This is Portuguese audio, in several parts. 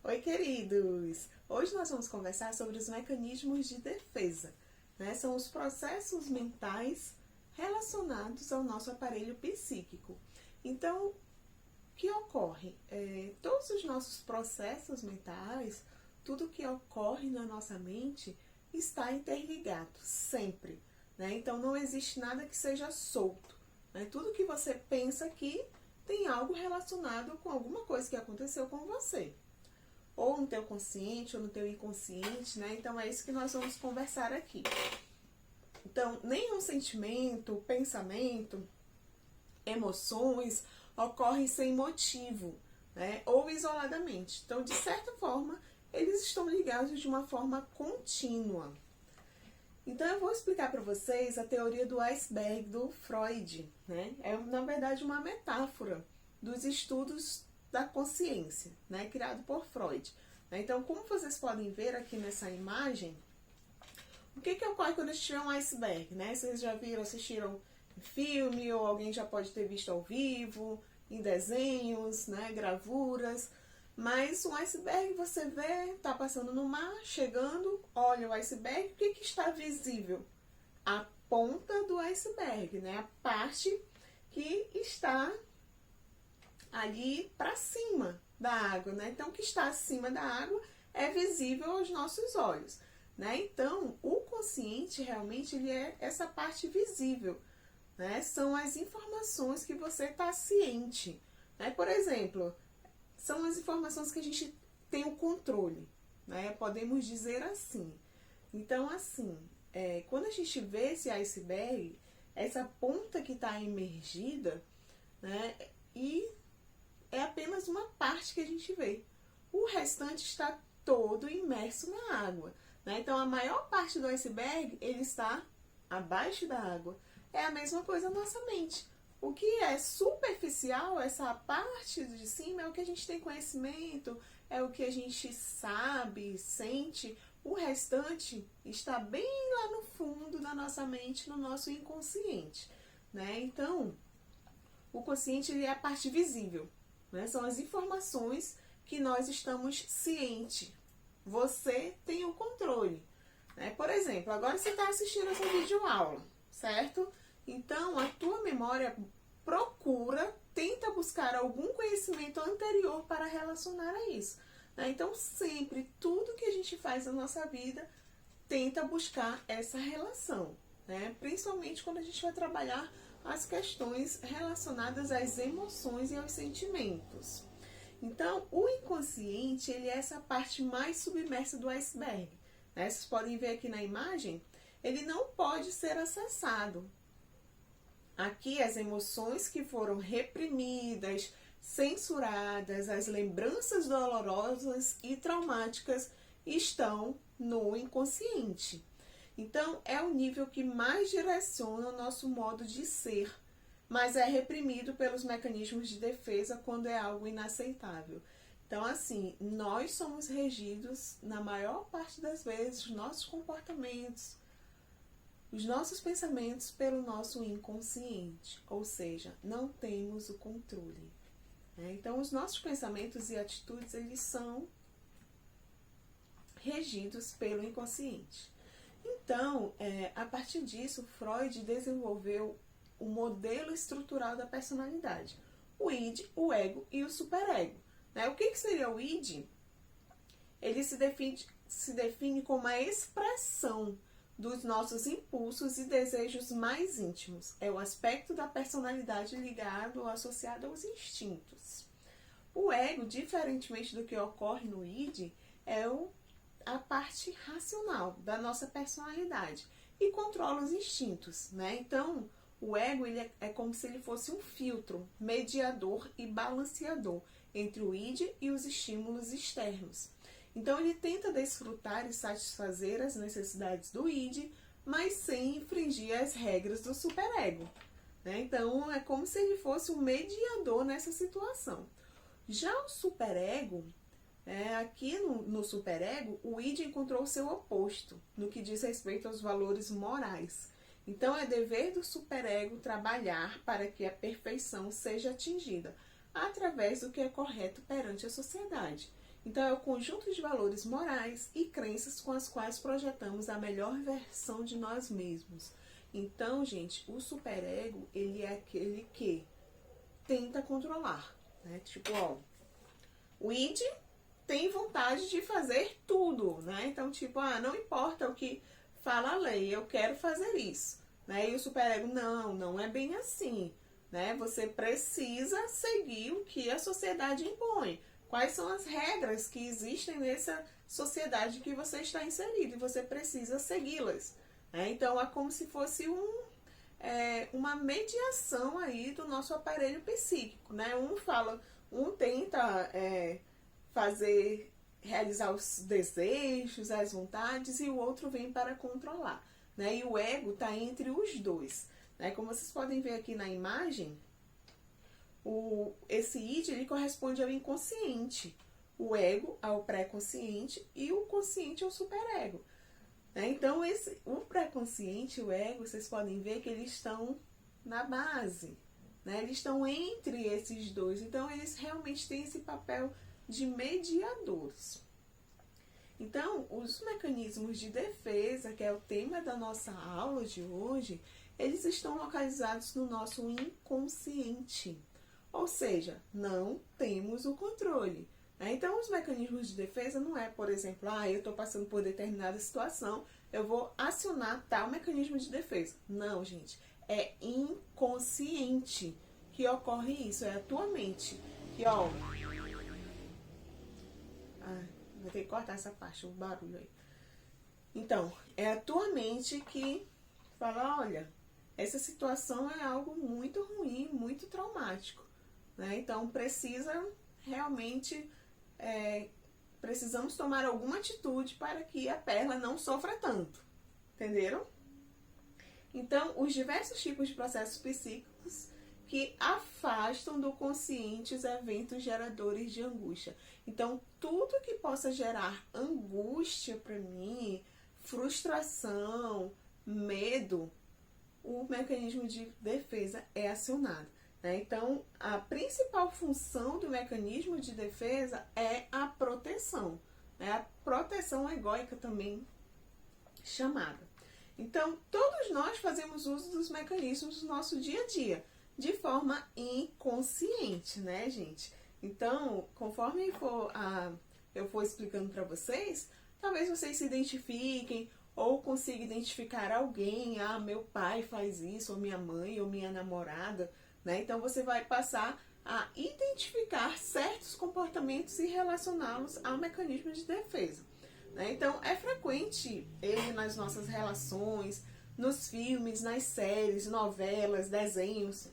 Oi, queridos! Hoje nós vamos conversar sobre os mecanismos de defesa, né? São os processos mentais relacionados ao nosso aparelho psíquico. Então, o que ocorre? Todos os nossos processos mentais, tudo que ocorre na nossa mente está interligado, sempre, né? Então, não existe nada que seja solto, né? Tudo que você pensa aqui tem algo relacionado com alguma coisa que aconteceu com você. Ou no teu consciente, ou no teu inconsciente, né? Então é isso que nós vamos conversar aqui. Então, nenhum sentimento, pensamento, emoções ocorrem sem motivo, né? Ou isoladamente. Então, de certa forma, eles estão ligados de uma forma contínua. Então, eu vou explicar para vocês a teoria do iceberg do Freud, né? É, na verdade, uma metáfora dos estudos da consciência, né, criado por Freud. Então, como vocês podem ver aqui nessa imagem, o que ocorre quando a gente tiver um iceberg, né? Vocês já viram, assistiram em filme, ou alguém já pode ter visto ao vivo, em desenhos, né, gravuras. Mas um iceberg você vê, tá passando no mar, chegando, olha o iceberg, o que está visível? A ponta do iceberg, né? A parte que está ali para cima da água, né? Então, o que está acima da água é visível aos nossos olhos, né? Então, o consciente realmente ele é essa parte visível, né? São as informações que você está ciente, né? Por exemplo, são as informações que a gente tem o controle, né? Podemos dizer assim. Então, assim, quando a gente vê esse iceberg, essa ponta que está emergida, né? E é apenas uma parte que a gente vê. O restante está todo imerso na água, né? Então, a maior parte do iceberg, ele está abaixo da água. É a mesma coisa na nossa mente. O que é superficial, essa parte de cima, é o que a gente tem conhecimento, é o que a gente sabe, sente. O restante está bem lá no fundo da nossa mente, no nosso inconsciente, né? Então, o consciente ele é a parte visível, né? São as informações que nós estamos cientes. Você tem o controle, né? Por exemplo, agora você está assistindo essa videoaula, certo? Então, a tua memória tenta buscar algum conhecimento anterior para relacionar a isso, né? Então, sempre, tudo que a gente faz na nossa vida, tenta buscar essa relação, né? Principalmente quando a gente vai trabalhar as questões relacionadas às emoções e aos sentimentos. Então, o inconsciente, ele é essa parte mais submersa do iceberg, né? Vocês podem ver aqui na imagem, ele não pode ser acessado. Aqui, as emoções que foram reprimidas, censuradas, as lembranças dolorosas e traumáticas estão no inconsciente. Então, é o nível que mais direciona o nosso modo de ser, mas é reprimido pelos mecanismos de defesa quando é algo inaceitável. Então, assim, nós somos regidos, na maior parte das vezes, os nossos comportamentos, os nossos pensamentos pelo nosso inconsciente, ou seja, não temos o controle, né? Então, os nossos pensamentos e atitudes, eles são regidos pelo inconsciente. Então, a partir disso, Freud desenvolveu o modelo estrutural da personalidade. O id, o ego e o superego, né? O que seria o id? Ele se define como a expressão dos nossos impulsos e desejos mais íntimos. É o aspecto da personalidade ligado ou associado aos instintos. O ego, diferentemente do que ocorre no id, é a parte racional da nossa personalidade e controla os instintos, né? Então, o ego ele é como se ele fosse um filtro, mediador e balanceador entre o id e os estímulos externos. Então, ele tenta desfrutar e satisfazer as necessidades do id, mas sem infringir as regras do superego, né? Então, é como se ele fosse um mediador nessa situação. Já o superego, aqui no superego, o id encontrou o seu oposto, no que diz respeito aos valores morais. Então, é dever do superego trabalhar para que a perfeição seja atingida, através do que é correto perante a sociedade. Então, é o conjunto de valores morais e crenças com as quais projetamos a melhor versão de nós mesmos. Então, gente, o superego, ele é aquele que tenta controlar, né? Tipo, ó, o id tem vontade de fazer tudo, né? Então, tipo, não importa o que fala a lei, eu quero fazer isso, né? E o superego, não é bem assim, né? Você precisa seguir o que a sociedade impõe. Quais são as regras que existem nessa sociedade que você está inserido e você precisa segui-las, né? Então, é como se fosse uma mediação aí do nosso aparelho psíquico, né? Um tenta realizar os desejos, as vontades, e o outro vem para controlar, né? E o ego está entre os dois, né? Como vocês podem ver aqui na imagem, esse id, ele corresponde ao inconsciente, o ego ao pré-consciente e o consciente ao superego, né? Então, o pré-consciente e o ego, vocês podem ver que eles estão na base, né? Eles estão entre esses dois, então eles realmente têm esse papel de mediadores. Então, os mecanismos de defesa, que é o tema da nossa aula de hoje, eles estão localizados no nosso inconsciente. Ou seja, não temos o controle, né? Então, os mecanismos de defesa não é, por exemplo, eu estou passando por determinada situação, eu vou acionar tal mecanismo de defesa. Não, gente, é inconsciente que ocorre isso, é a tua mente. Que, ó, vou ter que cortar essa parte, o barulho aí. Então, é a tua mente que fala, olha, essa situação é algo muito ruim, muito traumático, né? Então, precisamos tomar alguma atitude para que a perla não sofra tanto. Entenderam? Então, os diversos tipos de processos psíquicos que afastam do consciente os eventos geradores de angústia. Então, tudo que possa gerar angústia para mim, frustração, medo, o mecanismo de defesa é acionado, né? Então, a principal função do mecanismo de defesa é a proteção, né? A proteção egóica também chamada. Então, todos nós fazemos uso dos mecanismos do nosso dia a dia, de forma inconsciente, né, gente? Então, conforme eu for explicando para vocês, talvez vocês se identifiquem ou consigam identificar alguém, meu pai faz isso, ou minha mãe, ou minha namorada, né? Então, você vai passar a identificar certos comportamentos e relacioná-los ao mecanismo de defesa, né? Então, é frequente ele nas nossas relações, nos filmes, nas séries, novelas, desenhos.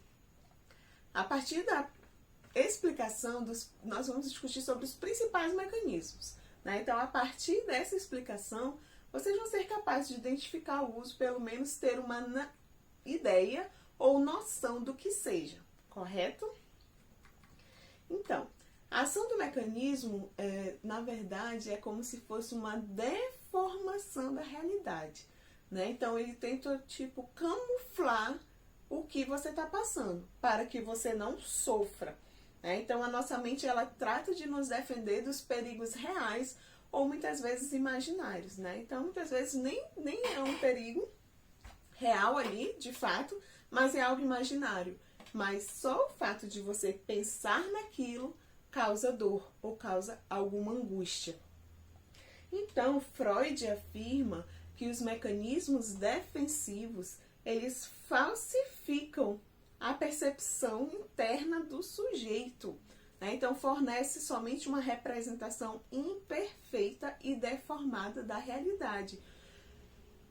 A partir da explicação, nós vamos discutir sobre os principais mecanismos, né? Então, a partir dessa explicação, vocês vão ser capazes de identificar o uso, pelo menos ter uma ideia ou noção do que seja, correto? Então, a ação do mecanismo, na verdade, é como se fosse uma deformação da realidade, né? Então, ele tenta, camuflar o que você está passando, para que você não sofra, né? Então, a nossa mente, ela trata de nos defender dos perigos reais ou muitas vezes imaginários, né? Então, muitas vezes nem é um perigo real ali, de fato, mas é algo imaginário. Mas só o fato de você pensar naquilo causa dor ou causa alguma angústia. Então, Freud afirma que os mecanismos defensivos, eles falsificam a percepção interna do sujeito, né? Então, fornece somente uma representação imperfeita e deformada da realidade,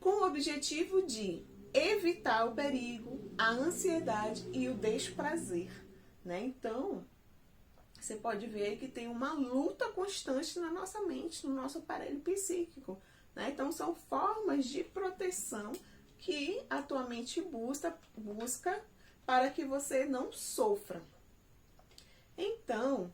com o objetivo de evitar o perigo, a ansiedade e o desprazer, né? Então, você pode ver que tem uma luta constante na nossa mente, no nosso aparelho psíquico, né? Então, são formas de proteção que a tua mente busca para que você não sofra. Então,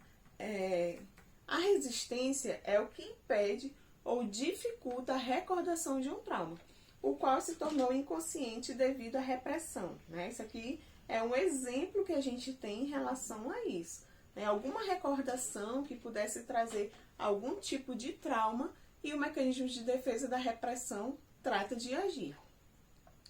a resistência é o que impede ou dificulta a recordação de um trauma, o qual se tornou inconsciente devido à repressão, né? Isso aqui é um exemplo que a gente tem em relação a isso, né? Alguma recordação que pudesse trazer algum tipo de trauma, e o mecanismo de defesa da repressão trata de agir.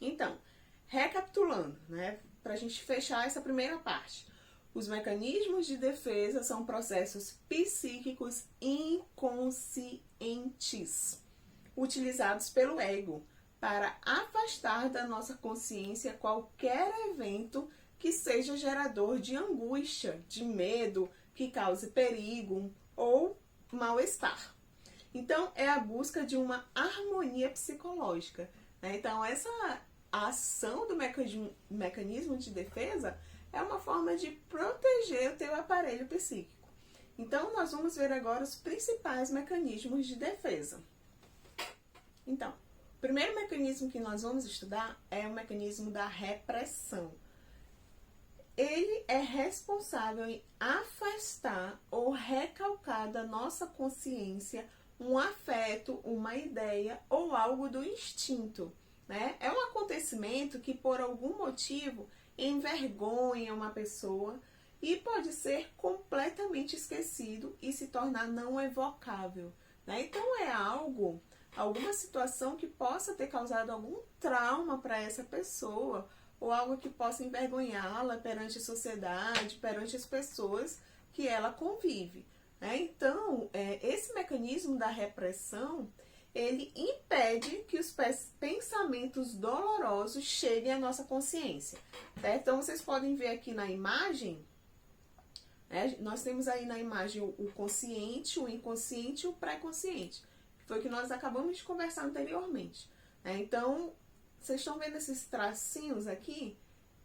Então, recapitulando, né, para a gente fechar essa primeira parte. Os mecanismos de defesa são processos psíquicos inconscientes, utilizados pelo ego para afastar da nossa consciência qualquer evento que seja gerador de angústia, de medo, que cause perigo ou mal-estar. Então, é a busca de uma harmonia psicológica, né? Então, essa ação do mecanismo de defesa é uma forma de proteger o teu aparelho psíquico. Então, nós vamos ver agora os principais mecanismos de defesa. Então, o primeiro mecanismo que nós vamos estudar é o mecanismo da repressão. Ele é responsável em afastar ou recalcar da nossa consciência um afeto, uma ideia ou algo do instinto, né? É um acontecimento que por algum motivo envergonha uma pessoa e pode ser completamente esquecido e se tornar não evocável, né? Então é alguma situação que possa ter causado algum trauma para essa pessoa, ou algo que possa envergonhá-la perante a sociedade, perante as pessoas que ela convive, né? Então, esse mecanismo da repressão, ele impede que os pensamentos dolorosos cheguem à nossa consciência, certo? Então, vocês podem ver aqui na imagem, né? Nós temos aí na imagem o consciente, o inconsciente e o pré-consciente, que foi o que nós acabamos de conversar anteriormente, né? Então, vocês estão vendo esses tracinhos aqui?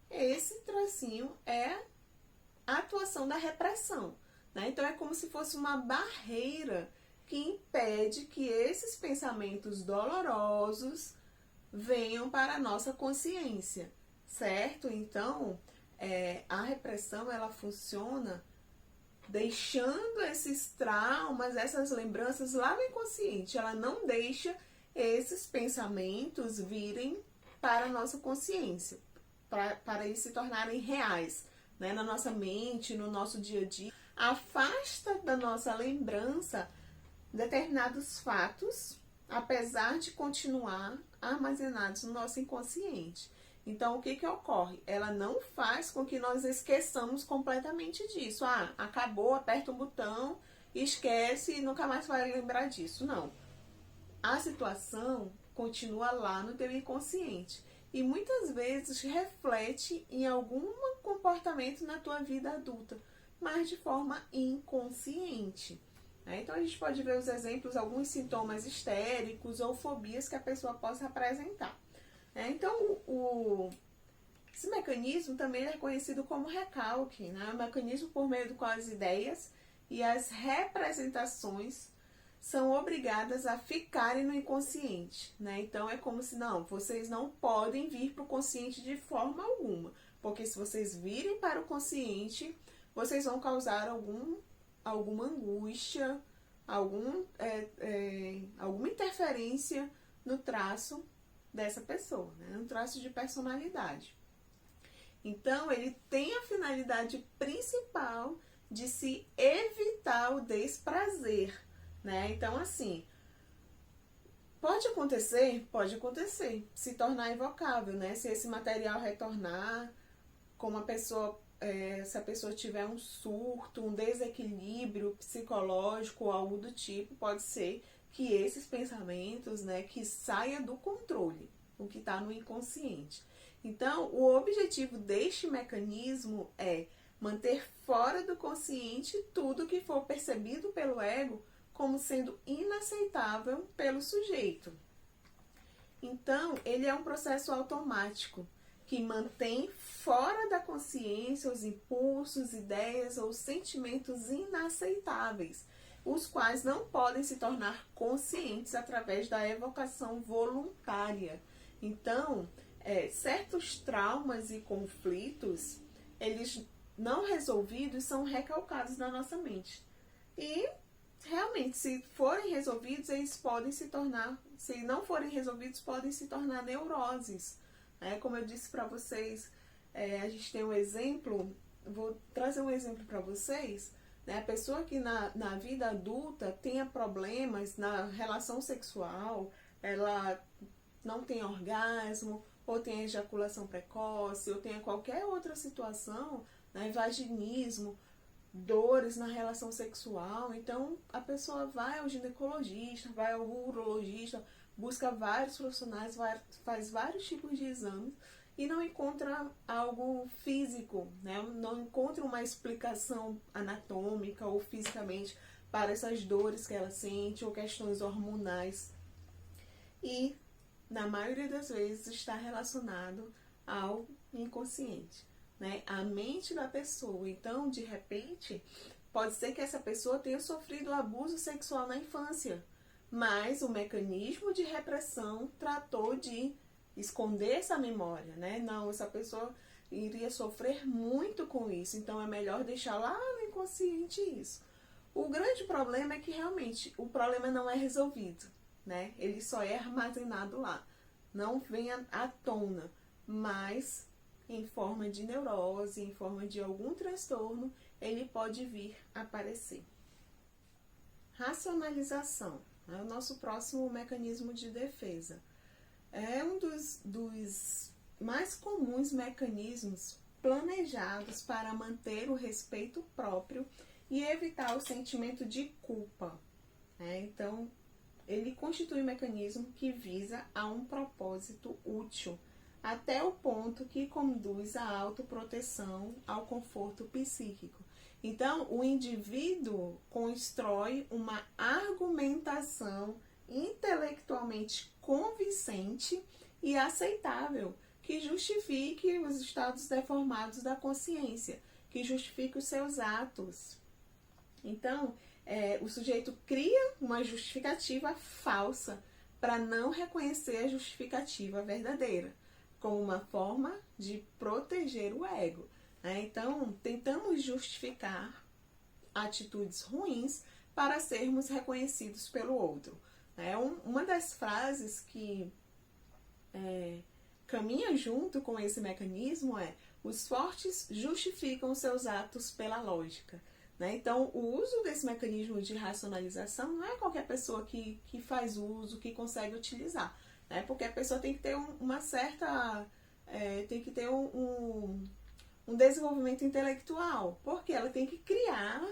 Esse tracinho é a atuação da repressão, né? Então, é como se fosse uma barreira que impede que esses pensamentos dolorosos venham para a nossa consciência, certo? Então, a repressão, ela funciona deixando esses traumas, essas lembranças lá no inconsciente. Ela não deixa esses pensamentos virem para a nossa consciência, para eles se tornarem reais, né? Na nossa mente, no nosso dia a dia. Afasta da nossa lembrança determinados fatos, apesar de continuar armazenados no nosso inconsciente. Então, o que que ocorre? Ela não faz com que nós esqueçamos completamente disso. Ah, acabou, aperta um botão, esquece e nunca mais vai lembrar disso. Não. A situação continua lá no teu inconsciente e muitas vezes reflete em algum comportamento na tua vida adulta, mas de forma inconsciente. Então a gente pode ver os exemplos, alguns sintomas histéricos ou fobias que a pessoa possa apresentar. Então esse mecanismo também é conhecido como recalque, né? O mecanismo por meio do qual as ideias e as representações são obrigadas a ficarem no inconsciente, né? Então é como se, não, vocês não podem vir para o consciente de forma alguma, porque se vocês virem para o consciente, vocês vão causar alguma angústia, alguma interferência no traço dessa pessoa, né? No traço de personalidade. Então ele tem a finalidade principal de se evitar o desprazer, né? Então, assim, pode acontecer, se tornar invocável, né? Se esse material retornar, como a pessoa, se a pessoa tiver um surto, um desequilíbrio psicológico ou algo do tipo, pode ser que esses pensamentos, né, que saia do controle, o que está no inconsciente. Então, o objetivo deste mecanismo é manter fora do consciente tudo que for percebido pelo ego como sendo inaceitável pelo sujeito. Então, ele é um processo automático que mantém fora da consciência os impulsos, ideias ou sentimentos inaceitáveis, os quais não podem se tornar conscientes através da evocação voluntária. Então, certos traumas e conflitos, eles não resolvidos são recalcados na nossa mente. E realmente, se forem resolvidos, eles podem se tornar, se não forem resolvidos, podem se tornar neuroses. Como eu disse para vocês, a gente tem um exemplo, vou trazer um exemplo para vocês, né? A pessoa que na vida adulta tenha problemas na relação sexual, ela não tem orgasmo, ou tem ejaculação precoce, ou tenha qualquer outra situação, né? Vaginismo, dores na relação sexual. Então a pessoa vai ao ginecologista, vai ao urologista, busca vários profissionais, faz vários tipos de exames e não encontra algo físico, né? Não encontra uma explicação anatômica ou fisicamente para essas dores que ela sente ou questões hormonais. E na maioria das vezes está relacionado ao inconsciente, né? A mente da pessoa. Então, de repente, pode ser que essa pessoa tenha sofrido abuso sexual na infância, mas o mecanismo de repressão tratou de esconder essa memória, né? Não, essa pessoa iria sofrer muito com isso, então é melhor deixar lá no inconsciente isso. O grande problema é que realmente o problema não é resolvido, né? Ele só é armazenado lá, não vem à tona, mas em forma de neurose, em forma de algum transtorno, ele pode vir a aparecer. Racionalização é o nosso próximo mecanismo de defesa. É um dos mais comuns mecanismos planejados para manter o respeito próprio e evitar o sentimento de culpa. Então, ele constitui um mecanismo que visa a um propósito útil, até o ponto que conduz à autoproteção, ao conforto psíquico. Então, o indivíduo constrói uma argumentação intelectualmente convincente e aceitável, que justifique os estados deformados da consciência, que justifique os seus atos. Então, o sujeito cria uma justificativa falsa para não reconhecer a justificativa verdadeira, como uma forma de proteger o ego. Então, tentamos justificar atitudes ruins para sermos reconhecidos pelo outro. Uma das frases que caminha junto com esse mecanismo é: os fortes justificam seus atos pela lógica. Então, o uso desse mecanismo de racionalização não é qualquer pessoa que faz uso, que consegue utilizar. Porque a pessoa tem que ter uma certa... tem que ter um desenvolvimento intelectual, porque ela tem que criar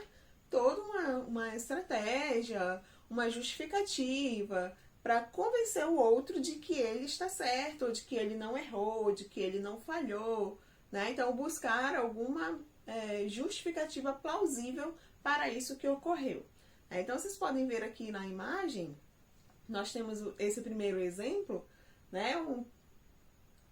toda uma estratégia, uma justificativa para convencer o outro de que ele está certo, ou de que ele não errou, de que ele não falhou. Então, buscar alguma justificativa plausível para isso que ocorreu. Então, vocês podem ver aqui na imagem, nós temos esse primeiro exemplo,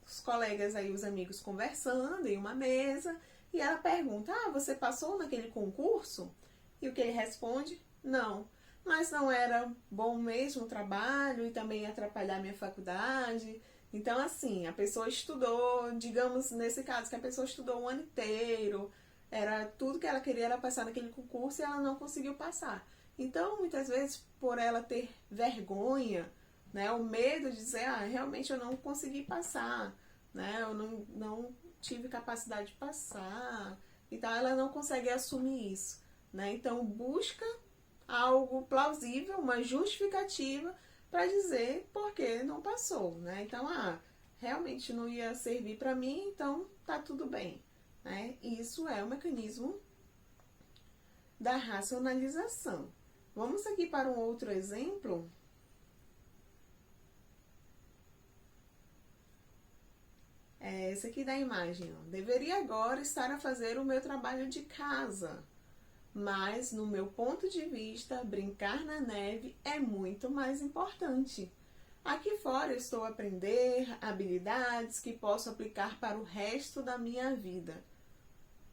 os colegas aí, os amigos conversando em uma mesa, e ela pergunta: você passou naquele concurso? E o que ele responde? Não, mas não era bom mesmo o trabalho e também ia atrapalhar minha faculdade. Então, assim, a pessoa estudou, digamos nesse caso que a pessoa estudou um ano inteiro, era tudo que ela queria era passar naquele concurso e ela não conseguiu passar. Então, muitas vezes, por ela ter vergonha, o medo de dizer: realmente eu não consegui passar, eu não tive capacidade de passar, então ela não consegue assumir isso. Então, busca algo plausível, uma justificativa para dizer por que não passou. Então, realmente não ia servir para mim, então tá tudo bem. Isso é o mecanismo da racionalização. Vamos aqui para um outro exemplo. Esse aqui da imagem. Deveria agora estar a fazer o meu trabalho de casa, mas no meu ponto de vista, brincar na neve é muito mais importante. Aqui fora eu estou a aprender habilidades que posso aplicar para o resto da minha vida,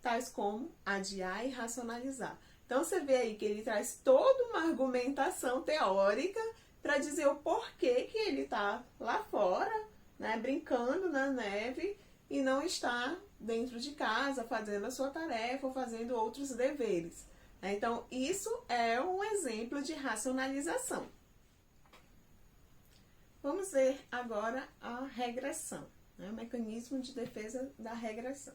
tais como adiar e racionalizar. Então, você vê aí que ele traz toda uma argumentação teórica para dizer o porquê que ele está lá fora, brincando na neve e não está dentro de casa fazendo a sua tarefa ou fazendo outros deveres. Então, isso é um exemplo de racionalização. Vamos ver agora a regressão, o mecanismo de defesa da regressão.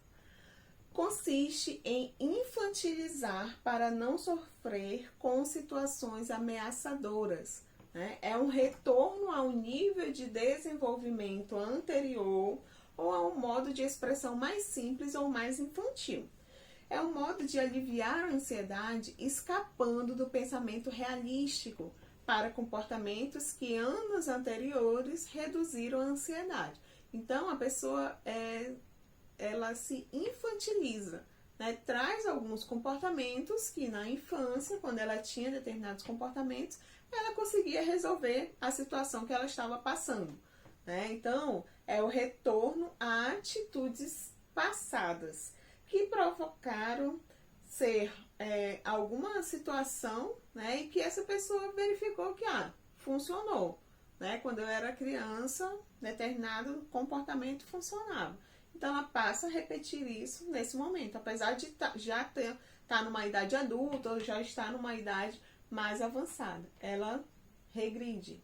consiste em infantilizar para não sofrer com situações ameaçadoras, né? É um retorno ao nível de desenvolvimento anterior ou a um modo de expressão mais simples ou mais infantil. É um modo de aliviar a ansiedade escapando do pensamento realístico para comportamentos que anos anteriores reduziram a ansiedade. Então, a pessoa ela se infantiliza, né? Traz alguns comportamentos que na infância, quando ela tinha determinados comportamentos, ela conseguia resolver a situação que ela estava passando, né? Então, é o retorno a atitudes passadas que provocaram ser alguma situação, né? E que essa pessoa verificou que funcionou, né? Quando eu era criança, determinado comportamento funcionava. Então, ela passa a repetir isso nesse momento, apesar de já estar numa idade adulta ou já estar numa idade mais avançada. Ela regride,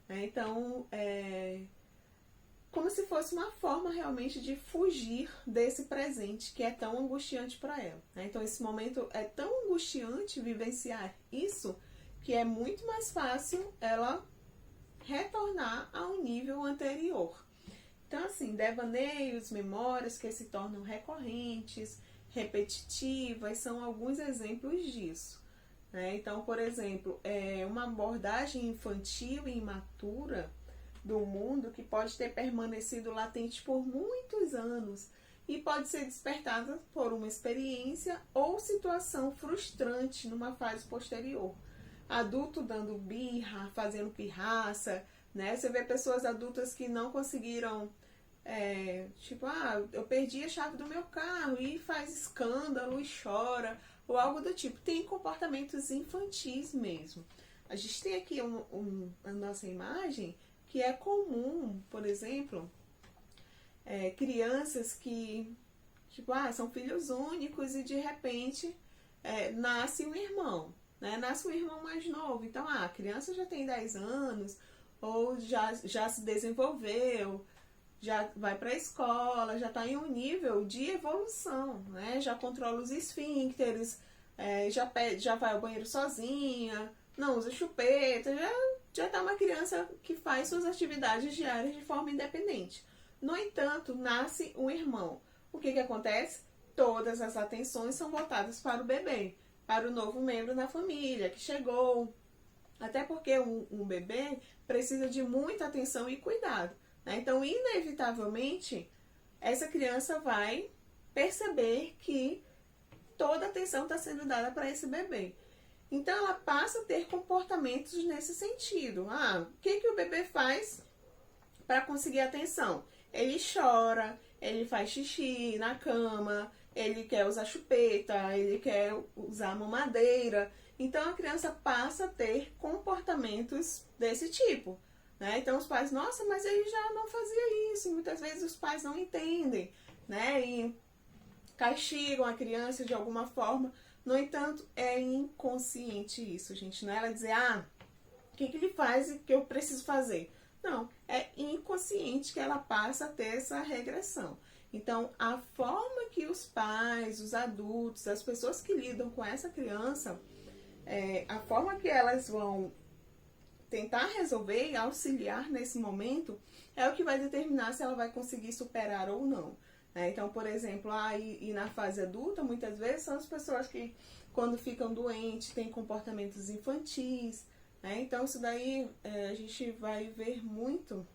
né? Então, como se fosse uma forma realmente de fugir desse presente que é tão angustiante para ela, né? Então, esse momento é tão angustiante vivenciar isso que é muito mais fácil ela retornar ao nível anterior. Então, assim, devaneios, memórias que se tornam recorrentes, repetitivas, são alguns exemplos disso, né? Então, por exemplo, uma abordagem infantil e imatura do mundo que pode ter permanecido latente por muitos anos e pode ser despertada por uma experiência ou situação frustrante numa fase posterior. Adulto dando birra, fazendo pirraça, né? Você vê pessoas adultas que não conseguiram, eu perdi a chave do meu carro e faz escândalo e chora, ou algo do tipo. Tem comportamentos infantis mesmo. A gente tem aqui a nossa imagem que é comum, por exemplo, crianças que, são filhos únicos e de repente nasce um irmão, né? Nasce um irmão mais novo. Então, a criança já tem 10 anos, ou já se desenvolveu, já vai para a escola, já está em um nível de evolução, né? Já controla os esfíncteres, já vai ao banheiro sozinha, não usa chupeta, já está uma criança que faz suas atividades diárias de forma independente. No entanto, nasce um irmão. O que acontece? Todas as atenções são voltadas para o bebê, para o novo membro da família que chegou. Até porque um bebê precisa de muita atenção e cuidado, né? Então, inevitavelmente, essa criança vai perceber que toda a atenção está sendo dada para esse bebê. Então, ela passa a ter comportamentos nesse sentido. O que o bebê faz para conseguir atenção? Ele chora, ele faz xixi na cama, ele quer usar chupeta, ele quer usar mamadeira. Então, a criança passa a ter comportamentos desse tipo, né? Então, os pais, nossa, mas ele já não fazia isso. E muitas vezes os pais não entendem, né? E castigam a criança de alguma forma. No entanto, é inconsciente isso, gente. Não é ela dizer, o que ele faz e que eu preciso fazer. Não, é inconsciente que ela passa a ter essa regressão. Então, a forma que os pais, os adultos, as pessoas que lidam com essa criança, a forma que elas vão tentar resolver e auxiliar nesse momento é o que vai determinar se ela vai conseguir superar ou não. Então, por exemplo, e na fase adulta, muitas vezes são as pessoas que, quando ficam doentes, têm comportamentos infantis, né? Então, isso daí a gente vai ver muito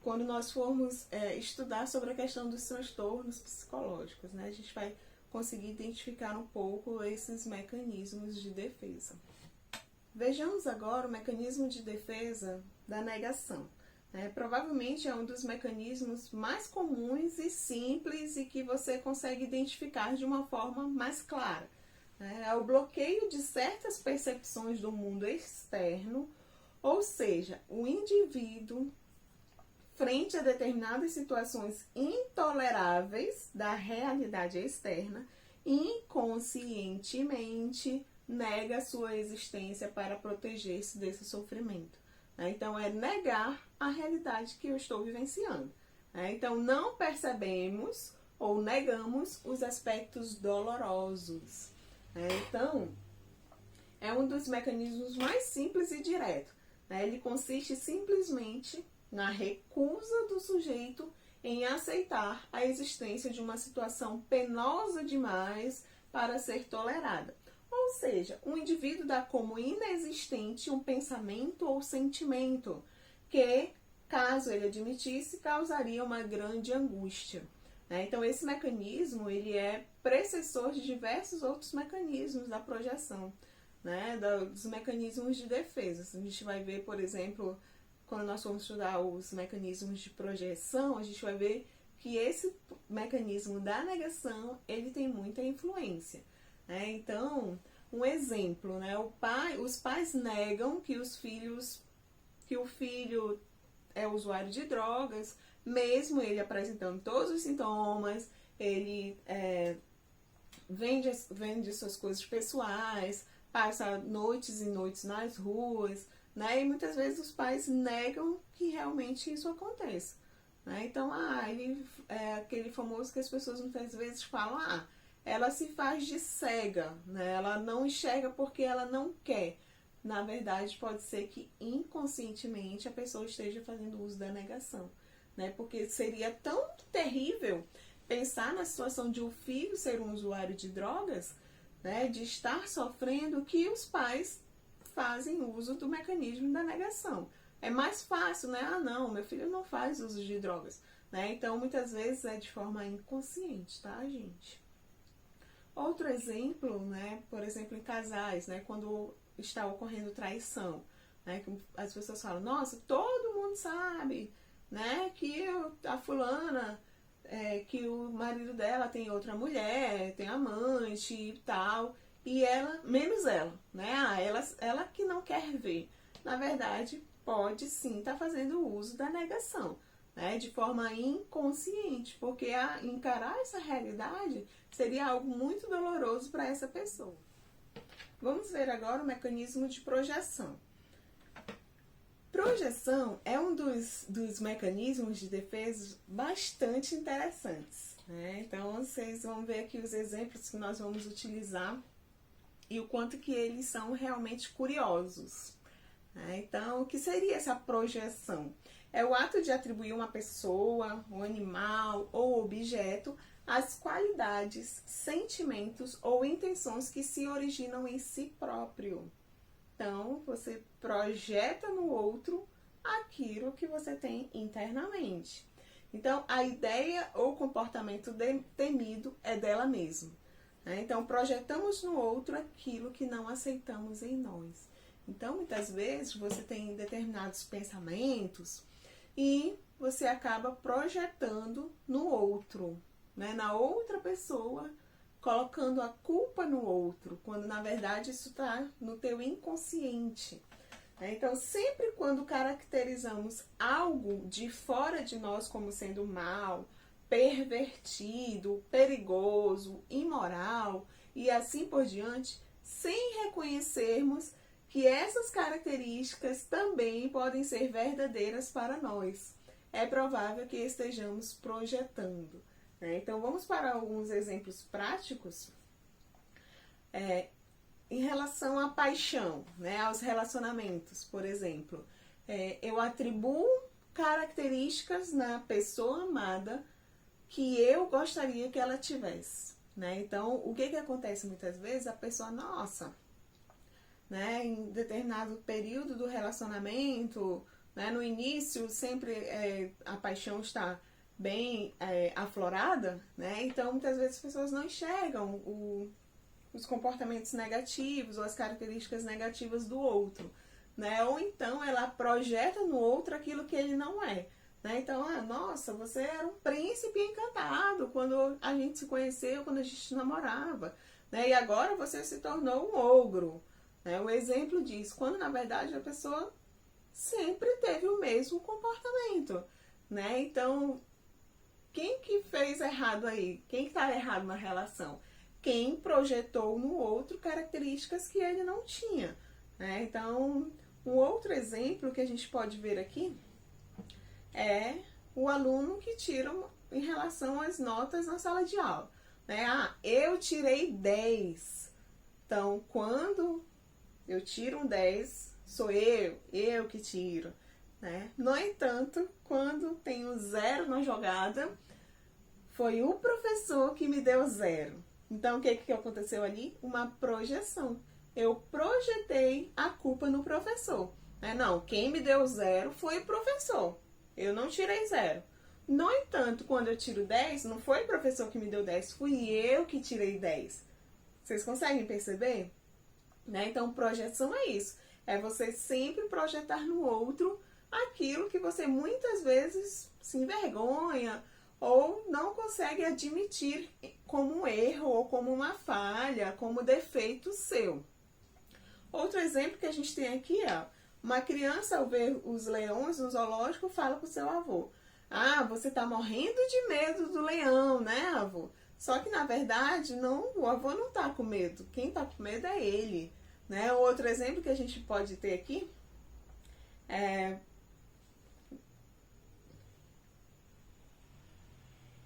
quando nós formos estudar sobre a questão dos transtornos psicológicos, né? A gente vai conseguir identificar um pouco esses mecanismos de defesa. Vejamos agora o mecanismo de defesa da negação. Provavelmente é um dos mecanismos mais comuns e simples e que você consegue identificar de uma forma mais clara. É o bloqueio de certas percepções do mundo externo, ou seja, o indivíduo, frente a determinadas situações intoleráveis da realidade externa, inconscientemente nega sua existência para proteger-se desse sofrimento. Então, é negar a realidade que eu estou vivenciando. Então, não percebemos ou negamos os aspectos dolorosos. Então, é um dos mecanismos mais simples e direto. Ele consiste simplesmente na recusa do sujeito em aceitar a existência de uma situação penosa demais para ser tolerada. Ou seja, um indivíduo dá como inexistente um pensamento ou sentimento que, caso ele admitisse, causaria uma grande angústia. Então, esse mecanismo ele é precessor de diversos outros mecanismos da projeção, dos mecanismos de defesa. A gente vai ver, por exemplo, quando nós formos estudar os mecanismos de projeção, a gente vai ver que esse mecanismo da negação, ele tem muita influência. Então, um exemplo, os pais negam que o filho é usuário de drogas, mesmo ele apresentando todos os sintomas, ele vende suas coisas pessoais, passa noites e noites nas ruas, e muitas vezes os pais negam que realmente isso aconteça. Então, ele é aquele famoso que as pessoas muitas vezes falam, ela se faz de cega, ela não enxerga porque ela não quer. Na verdade, pode ser que inconscientemente a pessoa esteja fazendo uso da negação, porque seria tão terrível pensar na situação de um filho ser um usuário de drogas, de estar sofrendo, que os pais fazem uso do mecanismo da negação. É mais fácil, não, meu filho não faz uso de drogas, Então, muitas vezes é de forma inconsciente, tá, gente? Outro exemplo, por exemplo, em casais, quando está ocorrendo traição, que as pessoas falam, nossa, todo mundo sabe, que a fulana, que o marido dela tem outra mulher, tem amante e tal, e ela, menos ela, ela que não quer ver. Na verdade, pode sim estar fazendo uso da negação, de forma inconsciente, porque encarar essa realidade seria algo muito doloroso para essa pessoa. Vamos ver agora o mecanismo de projeção. Projeção é um dos mecanismos de defesa bastante interessantes. Então, vocês vão ver aqui os exemplos que nós vamos utilizar e o quanto que eles são realmente curiosos. Então, o que seria essa projeção? É o ato de atribuir uma pessoa, um animal ou objeto as qualidades, sentimentos ou intenções que se originam em si próprio. Então, você projeta no outro aquilo que você tem internamente. Então, a ideia ou comportamento temido é dela mesma. Então, projetamos no outro aquilo que não aceitamos em nós. Então, muitas vezes, você tem determinados pensamentos e você acaba projetando no outro, na outra pessoa, colocando a culpa no outro, quando na verdade isso está no teu inconsciente. Então, sempre quando caracterizamos algo de fora de nós como sendo mal, pervertido, perigoso, imoral e assim por diante, sem reconhecermos que essas características também podem ser verdadeiras para nós, é provável que estejamos projetando. Então, vamos para alguns exemplos práticos em relação à paixão, aos relacionamentos. Por exemplo, eu atribuo características na pessoa amada que eu gostaria que ela tivesse. Então, o que acontece muitas vezes? A pessoa, nossa, em determinado período do relacionamento, no início sempre a paixão está bem aflorada, então muitas vezes as pessoas não enxergam os comportamentos negativos ou as características negativas do outro, ou então ela projeta no outro aquilo que ele não é. Então, nossa, você era um príncipe encantado quando a gente se conheceu, quando a gente namorava, e agora você se tornou um ogro. O exemplo diz, quando na verdade a pessoa sempre teve o mesmo comportamento. Então, quem que fez errado aí? Quem está errado na relação? Quem projetou no outro características que ele não tinha. Então, um outro exemplo que a gente pode ver aqui é o aluno que tira em relação às notas na sala de aula. Né? Ah, eu tirei 10. Então, quando eu tiro um 10, sou eu que tiro. Né? No entanto, quando tenho 0 na jogada, foi o professor que me deu 0. Então, o que aconteceu ali? Uma projeção. Eu projetei a culpa no professor. Né? Não, quem me deu 0 foi o professor. Eu não tirei 0. No entanto, quando eu tiro 10, não foi o professor que me deu 10, fui eu que tirei 10. Vocês conseguem perceber? Né? Então, projeção é isso. É você sempre projetar no outro aquilo que você muitas vezes se envergonha ou não consegue admitir como um erro ou como uma falha, como defeito seu. Outro exemplo que a gente tem aqui é uma criança, ao ver os leões no zoológico, fala com o seu avô: ah, você tá morrendo de medo do leão, né, avô? Só que, na verdade, não, o avô não tá com medo. Quem tá com medo é ele. Né? Outro exemplo que a gente pode ter aqui é...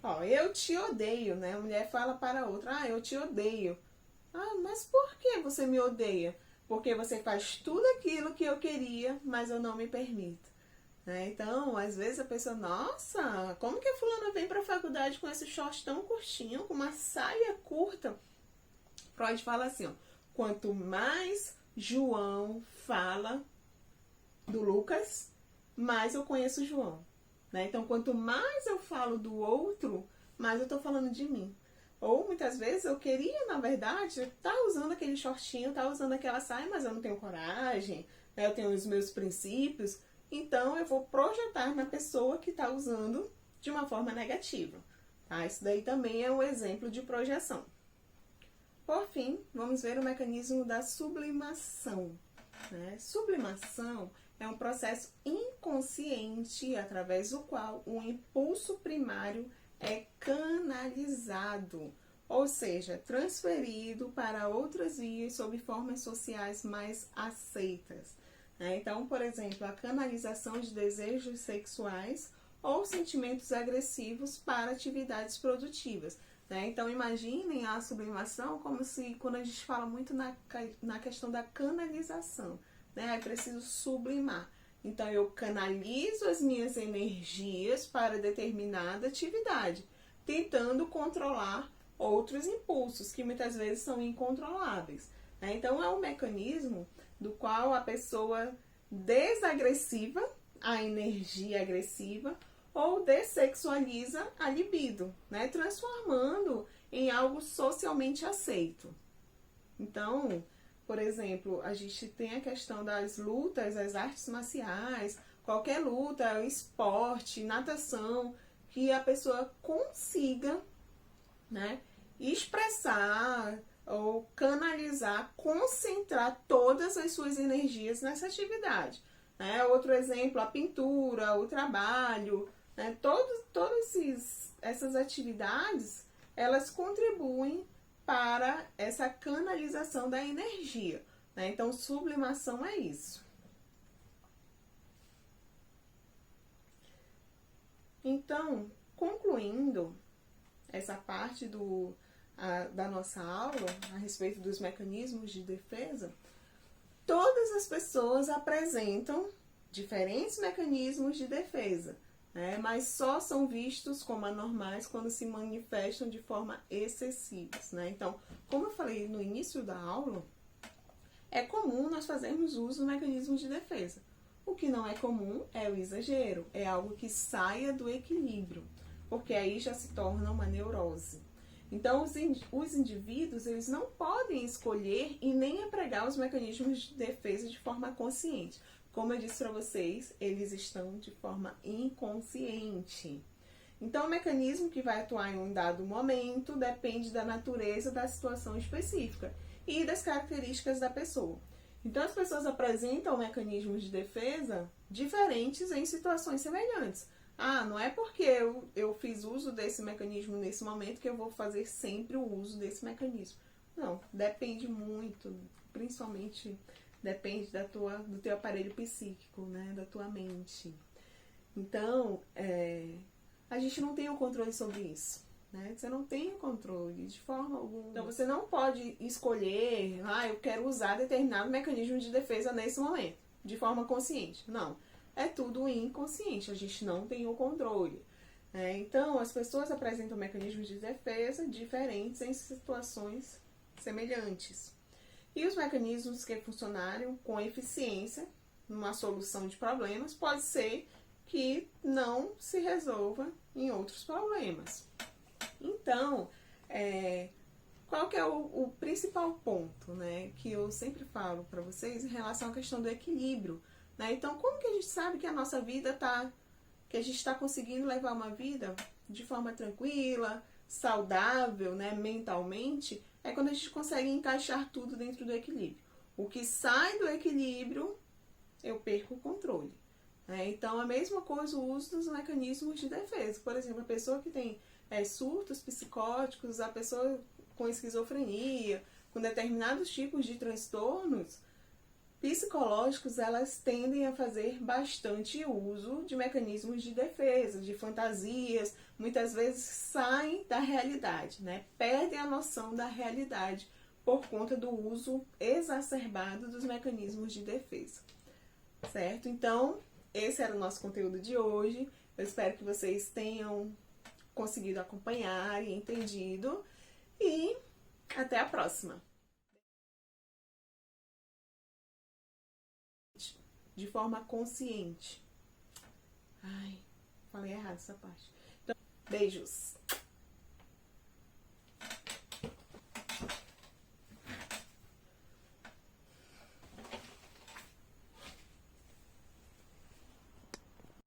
Ó, eu te odeio, né? A mulher fala para a outra: ah, eu te odeio. Ah, mas por que você me odeia? Porque você faz tudo aquilo que eu queria, mas eu não me permito. Né? Então, às vezes a pessoa: nossa, como que a fulana vem para a faculdade com esse short tão curtinho, com uma saia curta? Freud fala assim, ó: quanto mais João fala do Lucas, mais eu conheço João. Né? Então, quanto mais eu falo do outro, mais eu estou falando de mim. Ou muitas vezes eu queria, na verdade, estar usando aquele shortinho, estar usando aquela saia, mas eu não tenho coragem, né? Eu tenho os meus princípios. Então, eu vou projetar na pessoa que está usando de uma forma negativa. Tá? Isso daí também é um exemplo de projeção. Por fim, vamos ver o mecanismo da sublimação. Né? Sublimação é um processo inconsciente através do qual o impulso primário é canalizado, ou seja, transferido para outras vias sob formas sociais mais aceitas. Né? Então, por exemplo, a canalização de desejos sexuais ou sentimentos agressivos para atividades produtivas. Né? Então, imaginem a sublimação como se, quando a gente fala muito na questão da canalização, né? É preciso sublimar. Então, eu canalizo as minhas energias para determinada atividade, tentando controlar outros impulsos que muitas vezes são incontroláveis. Né? Então, é um mecanismo do qual a pessoa desagressiva a energia agressiva ou dessexualiza a libido, né? Transformando em algo socialmente aceito. Então, por exemplo, a gente tem a questão das lutas, as artes marciais, qualquer luta, esporte, natação, que a pessoa consiga, né, expressar ou canalizar, concentrar todas as suas energias nessa atividade. Né? Outro exemplo, a pintura, o trabalho, né? Todas essas atividades, elas contribuem para essa canalização da energia. Né? Então, sublimação é isso. Então, concluindo essa parte da nossa aula a respeito dos mecanismos de defesa, todas as pessoas apresentam diferentes mecanismos de defesa, né? Mas só são vistos como anormais quando se manifestam de forma excessiva. Né? Então, como eu falei no início da aula, é comum nós fazermos uso do mecanismo de defesa. O que não é comum é o exagero, é algo que saia do equilíbrio, porque aí já se torna uma neurose. Então, os indivíduos, eles não podem escolher e nem empregar os mecanismos de defesa de forma consciente. Como eu disse para vocês, eles estão de forma inconsciente. Então, o mecanismo que vai atuar em um dado momento depende da natureza da situação específica e das características da pessoa. Então, as pessoas apresentam mecanismos de defesa diferentes em situações semelhantes. Ah, não é porque eu fiz uso desse mecanismo nesse momento que eu vou fazer sempre o uso desse mecanismo. Não, depende muito, principalmente depende do teu aparelho psíquico, né, da tua mente. Então, a gente não tem o controle sobre isso. Né? Você não tem o controle de forma alguma. Então você não pode escolher, eu quero usar determinado mecanismo de defesa nesse momento, de forma consciente. Não. É tudo inconsciente, a gente não tem o controle. Né? Então as pessoas apresentam mecanismos de defesa diferentes em situações semelhantes. E os mecanismos que funcionaram com eficiência numa solução de problemas pode ser que não se resolva em outros problemas. Então, qual que é o principal ponto, né, que eu sempre falo para vocês em relação à questão do equilíbrio, né? Então, como que a gente sabe que a nossa vida que a gente está conseguindo levar uma vida de forma tranquila, saudável, né, mentalmente, é quando a gente consegue encaixar tudo dentro do equilíbrio. O que sai do equilíbrio, eu perco o controle. Então, a mesma coisa o uso dos mecanismos de defesa. Por exemplo, a pessoa que tem surtos psicóticos, a pessoa com esquizofrenia, com determinados tipos de transtornos psicológicos, elas tendem a fazer bastante uso de mecanismos de defesa, de fantasias, muitas vezes saem da realidade, né? Perdem a noção da realidade por conta do uso exacerbado dos mecanismos de defesa, certo? Então, esse era o nosso conteúdo de hoje. Eu espero que vocês tenham conseguido acompanhar e entendido. E até a próxima! De forma consciente. Ai, falei errado essa parte. Então, beijos!